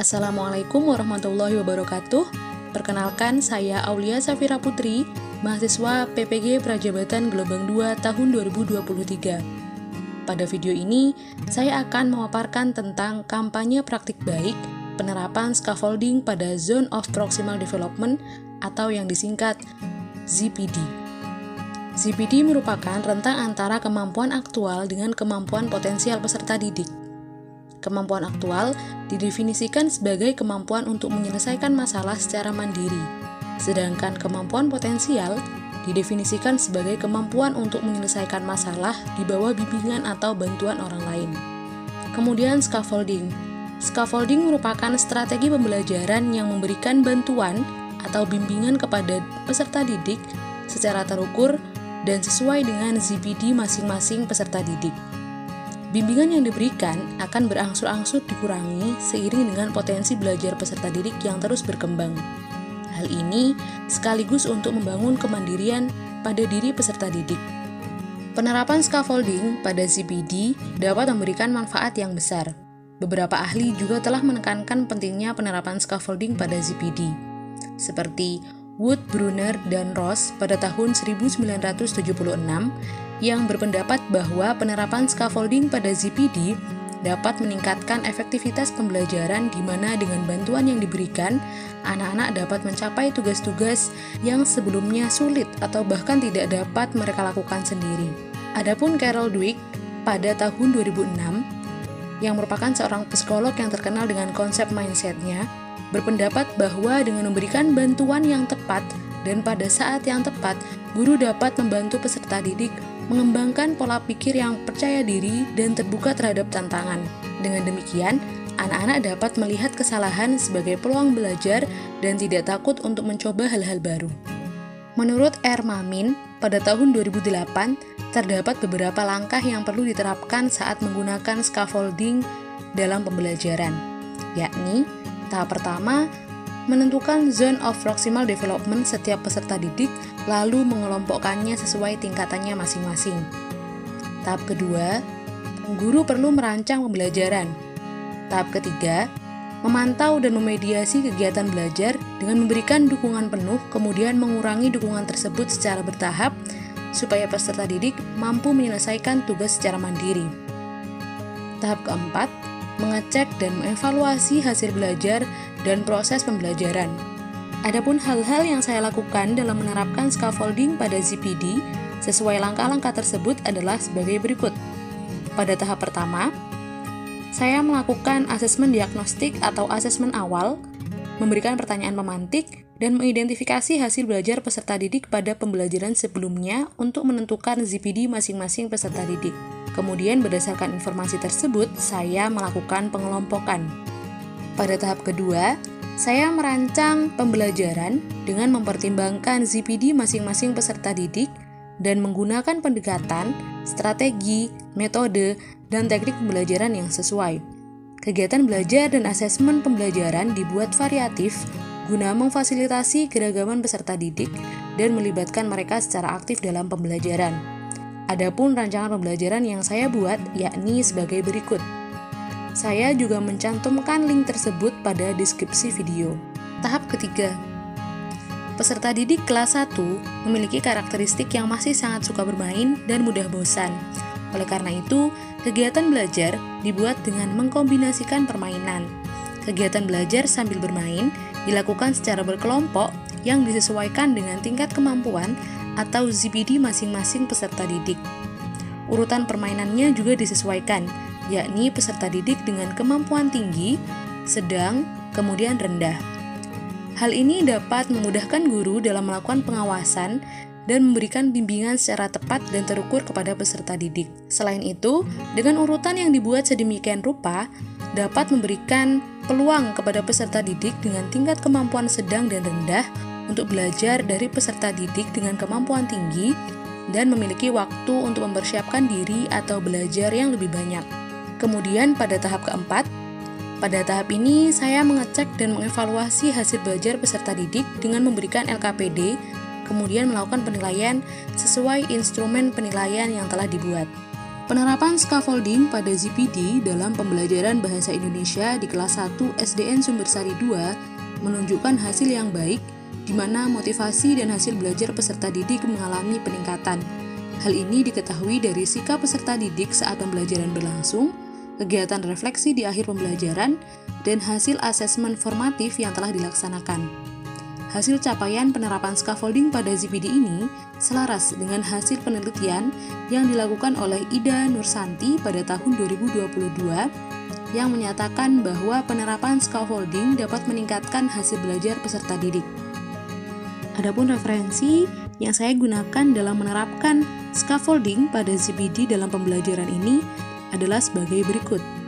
Assalamualaikum warahmatullahi wabarakatuh. Perkenalkan, saya Aulia Safira Putri, mahasiswa PPG Prajabatan Gelombang 2 tahun 2023. Pada video ini, saya akan memaparkan tentang kampanye praktik baik penerapan scaffolding pada Zone of Proximal Development atau yang disingkat ZPD. ZPD merupakan rentang antara kemampuan aktual dengan kemampuan potensial peserta didik. Kemampuan aktual didefinisikan sebagai kemampuan untuk menyelesaikan masalah secara mandiri, sedangkan kemampuan potensial didefinisikan sebagai kemampuan untuk menyelesaikan masalah di bawah bimbingan atau bantuan orang lain. Kemudian scaffolding. Scaffolding merupakan strategi pembelajaran yang memberikan bantuan atau bimbingan kepada peserta didik secara terukur dan sesuai dengan ZPD masing-masing peserta didik. Bimbingan yang diberikan akan berangsur-angsur dikurangi seiring dengan potensi belajar peserta didik yang terus berkembang. Hal ini sekaligus untuk membangun kemandirian pada diri peserta didik. Penerapan scaffolding pada ZPD dapat memberikan manfaat yang besar. Beberapa ahli juga telah menekankan pentingnya penerapan scaffolding pada ZPD, seperti Wood, Brunner, dan Ross pada tahun 1976 yang berpendapat bahwa penerapan scaffolding pada ZPD dapat meningkatkan efektivitas pembelajaran di mana dengan bantuan yang diberikan, anak-anak dapat mencapai tugas-tugas yang sebelumnya sulit atau bahkan tidak dapat mereka lakukan sendiri. Adapun Carol Dweck pada tahun 2006, yang merupakan seorang psikolog yang terkenal dengan konsep mindset-nya, berpendapat bahwa dengan memberikan bantuan yang tepat dan pada saat yang tepat, guru dapat membantu peserta didik mengembangkan pola pikir yang percaya diri dan terbuka terhadap tantangan. Dengan demikian, anak-anak dapat melihat kesalahan sebagai peluang belajar dan tidak takut untuk mencoba hal-hal baru. Menurut R. Mamin, pada tahun 2008, terdapat beberapa langkah yang perlu diterapkan saat menggunakan scaffolding dalam pembelajaran, yakni tahap pertama, menentukan Zone of Proximal Development setiap peserta didik, lalu mengelompokkannya sesuai tingkatannya masing-masing. Tahap kedua, guru perlu merancang pembelajaran. Tahap ketiga, memantau dan memediasi kegiatan belajar dengan memberikan dukungan penuh, kemudian mengurangi dukungan tersebut secara bertahap, supaya peserta didik mampu menyelesaikan tugas secara mandiri. Tahap keempat, mengecek dan mengevaluasi hasil belajar dan proses pembelajaran. Adapun hal-hal yang saya lakukan dalam menerapkan scaffolding pada ZPD sesuai langkah-langkah tersebut adalah sebagai berikut. Pada tahap pertama, saya melakukan asesmen diagnostik atau asesmen awal, memberikan pertanyaan pemantik, dan mengidentifikasi hasil belajar peserta didik pada pembelajaran sebelumnya untuk menentukan ZPD masing-masing peserta didik. Kemudian berdasarkan informasi tersebut, saya melakukan pengelompokan. Pada tahap kedua, saya merancang pembelajaran dengan mempertimbangkan ZPD masing-masing peserta didik dan menggunakan pendekatan, strategi, metode, dan teknik pembelajaran yang sesuai. Kegiatan belajar dan asesmen pembelajaran dibuat variatif guna memfasilitasi keragaman peserta didik dan melibatkan mereka secara aktif dalam pembelajaran. Adapun rancangan pembelajaran yang saya buat yakni sebagai berikut. Saya juga mencantumkan link tersebut pada deskripsi video. Tahap ketiga, peserta didik kelas 1 memiliki karakteristik yang masih sangat suka bermain dan mudah bosan. Oleh karena itu, kegiatan belajar dibuat dengan mengkombinasikan permainan. Kegiatan belajar sambil bermain dilakukan secara berkelompok yang disesuaikan dengan tingkat kemampuan atau ZPD masing-masing peserta didik. Urutan permainannya juga disesuaikan, yakni peserta didik dengan kemampuan tinggi, sedang, kemudian rendah. Hal ini dapat memudahkan guru dalam melakukan pengawasan dan memberikan bimbingan secara tepat dan terukur kepada peserta didik. Selain itu, dengan urutan yang dibuat sedemikian rupa, dapat memberikan peluang kepada peserta didik dengan tingkat kemampuan sedang dan rendah untuk belajar dari peserta didik dengan kemampuan tinggi dan memiliki waktu untuk mempersiapkan diri atau belajar yang lebih banyak. Kemudian pada tahap keempat, pada tahap ini saya mengecek dan mengevaluasi hasil belajar peserta didik dengan memberikan LKPD, kemudian melakukan penilaian sesuai instrumen penilaian yang telah dibuat. Penerapan scaffolding pada ZPD dalam pembelajaran Bahasa Indonesia di kelas 1 SDN Sumbersari 2 menunjukkan hasil yang baik, di mana motivasi dan hasil belajar peserta didik mengalami peningkatan. Hal ini diketahui dari sikap peserta didik saat pembelajaran berlangsung, kegiatan refleksi di akhir pembelajaran, dan hasil asesmen formatif yang telah dilaksanakan. Hasil capaian penerapan scaffolding pada ZPD ini selaras dengan hasil penelitian yang dilakukan oleh Ida Nursanti pada tahun 2022 yang menyatakan bahwa penerapan scaffolding dapat meningkatkan hasil belajar peserta didik. Adapun referensi yang saya gunakan dalam menerapkan scaffolding pada ZPD dalam pembelajaran ini adalah sebagai berikut.